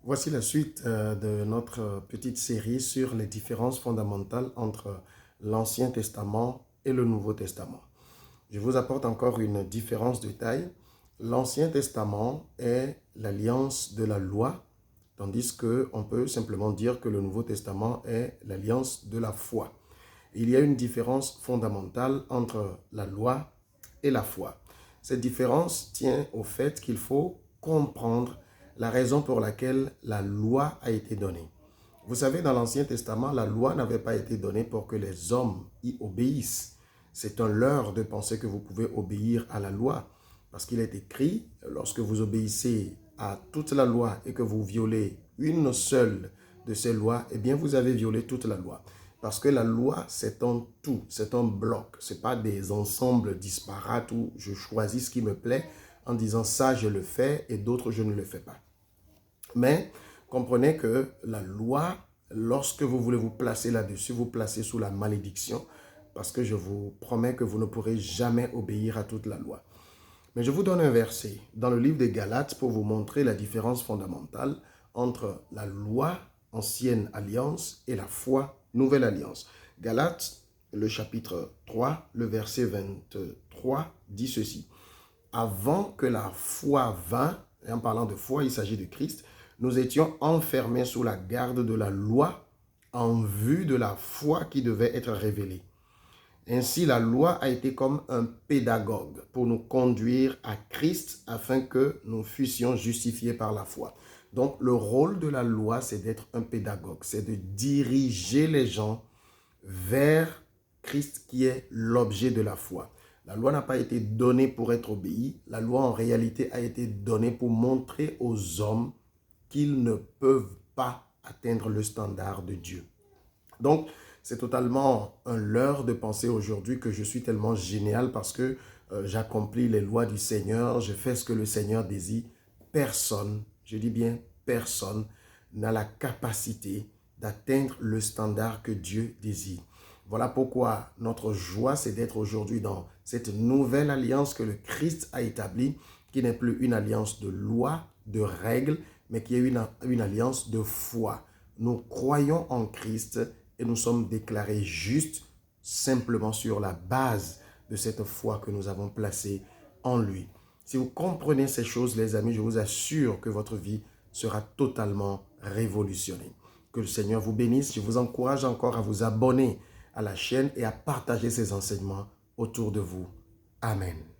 Voici la suite de notre petite série sur les différences fondamentales entre l'Ancien Testament et le Nouveau Testament. Je vous apporte encore une différence de taille. L'Ancien Testament est l'alliance de la loi, tandis qu'on peut simplement dire que le Nouveau Testament est l'alliance de la foi. Il y a une différence fondamentale entre la loi et la foi. Cette différence tient au fait qu'il faut comprendre la raison pour laquelle la loi a été donnée. Vous savez, dans l'Ancien Testament, la loi n'avait pas été donnée pour que les hommes y obéissent. C'est un leurre de penser que vous pouvez obéir à la loi. Parce qu'il est écrit, lorsque vous obéissez à toute la loi et que vous violez une seule de ces lois, eh bien vous avez violé toute la loi. Parce que la loi, c'est un tout, c'est un bloc. Ce n'est pas des ensembles disparates où je choisis ce qui me plaît en disant ça, je le fais et d'autres, je ne le fais pas. Mais comprenez que la loi, lorsque vous voulez vous placer là-dessus, vous placez sous la malédiction parce que je vous promets que vous ne pourrez jamais obéir à toute la loi. Mais je vous donne un verset dans le livre des Galates pour vous montrer la différence fondamentale entre la loi, ancienne alliance, et la foi, nouvelle alliance. Galates, le chapitre 3, le verset 23, dit ceci. Avant que la foi vînt, et en parlant de foi, il s'agit de Christ, nous étions enfermés sous la garde de la loi en vue de la foi qui devait être révélée. Ainsi, la loi a été comme un pédagogue pour nous conduire à Christ afin que nous fussions justifiés par la foi. Donc, le rôle de la loi, c'est d'être un pédagogue, c'est de diriger les gens vers Christ qui est l'objet de la foi. La loi n'a pas été donnée pour être obéie. La loi, en réalité, a été donnée pour montrer aux hommes qu'ils ne peuvent pas atteindre le standard de Dieu. Donc, c'est totalement un leurre de penser aujourd'hui que je suis tellement génial parce que j'accomplis les lois du Seigneur, je fais ce que le Seigneur désire. Personne, je dis bien personne, n'a la capacité d'atteindre le standard que Dieu désire. Voilà pourquoi notre joie, c'est d'être aujourd'hui dans cette nouvelle alliance que le Christ a établie, qui n'est plus une alliance de loi, de règles, mais qui est une alliance de foi. Nous croyons en Christ et nous sommes déclarés justes simplement sur la base de cette foi que nous avons placée en lui. Si vous comprenez ces choses, les amis, je vous assure que votre vie sera totalement révolutionnée. Que le Seigneur vous bénisse. Je vous encourage encore à vous abonner à la chaîne et à partager ces enseignements autour de vous. Amen.